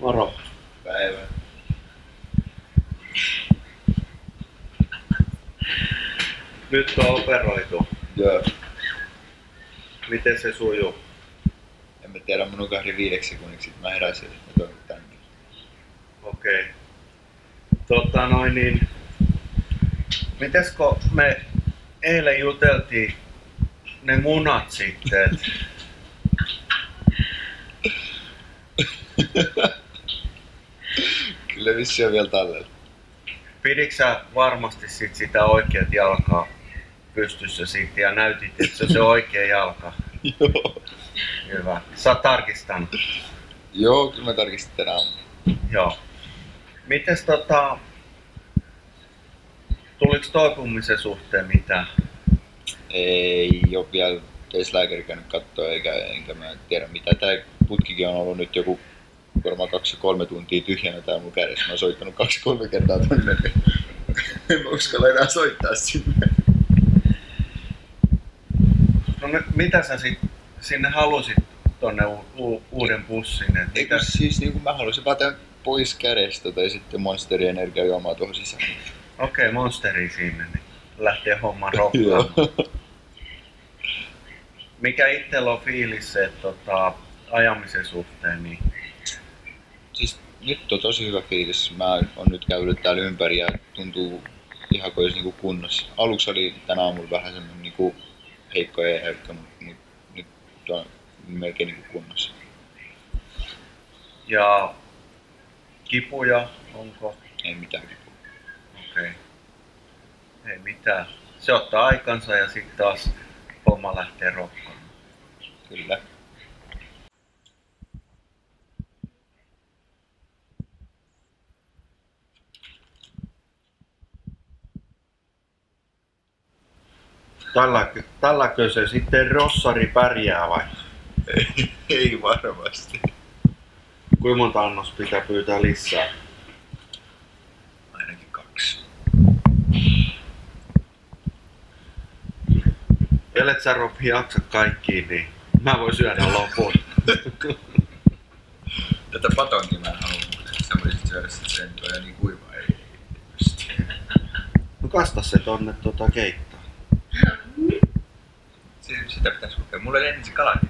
Moro. Päivä. Nyt on operoitu. Joo. Miten se sujuu? En mä tiedä, mun nukahdi 5 sekunniksi, sit mä heräsin, että mä toin tänne. Okei. Mites me eilen juteltiin ne munat sitten? Kyllä vissi on vielä tallella. Piditkö sä varmasti sitä oikeat jalkaa pystyssä siitä ja näytit, että se on se oikea jalka? Joo. Hyvä. Sä oot tarkistanut? Joo, kyllä mä tarkistin tänä aamuna. Joo. Mites tuliko toipumisen suhteen mitään? Ei oo vielä edes lääkäri käynyt kattoo enkä mä tiedä mitä. Tää putkikin on ollut nyt joku varmaan 2-3 tuntia tyhjänä täällä mun kädessä. Mä oon soittanut 2-3 kertaa tonne. En mä uskalla enää soittaa sinne. No mitä sä sinne halusit tonne uuden bussin? Eikö siis niinku mä haluaisin vaan tämän pois kädestä tai sitten Monsterin energiajuomaa tuohon sisään. Okei, Monsteri sinne, niin lähtee homma rokkaamaan. Joo. Mikä itsellä on fiilis se, ajamisen suhteen? Niin... Siis nyt on tosi hyvä fiilis. Mä oon nyt käynyt täällä ympäri ja tuntuu ihan kuin olisi niinku kunnossa. Aluksi oli tänä aamulla vähän semmonen niinku heikko ja herkkä, mutta nyt on melkein niinku kunnossa. Ja kipuja onko? Ei mitään kipua. Okei. Ei mitään. Se ottaa aikansa ja sitten taas homma lähtee rokkaamaan. Kyllä. Tälläkö se sitten rossari pärjää vai? Ei varmasti. Kuinka monta annos pitää pyytää lisää? Ainakin 2. Ellet sä Rob jaksa kaikkiin, niin mä voin syödä lopun. Tätä patonkin mä en halua, että sä voisit syödä sen ja niin kuivaa ei pysty. No kasta se tonne keittoon. Sitä pitäis kokea. Mulla oli ennen se kalakin.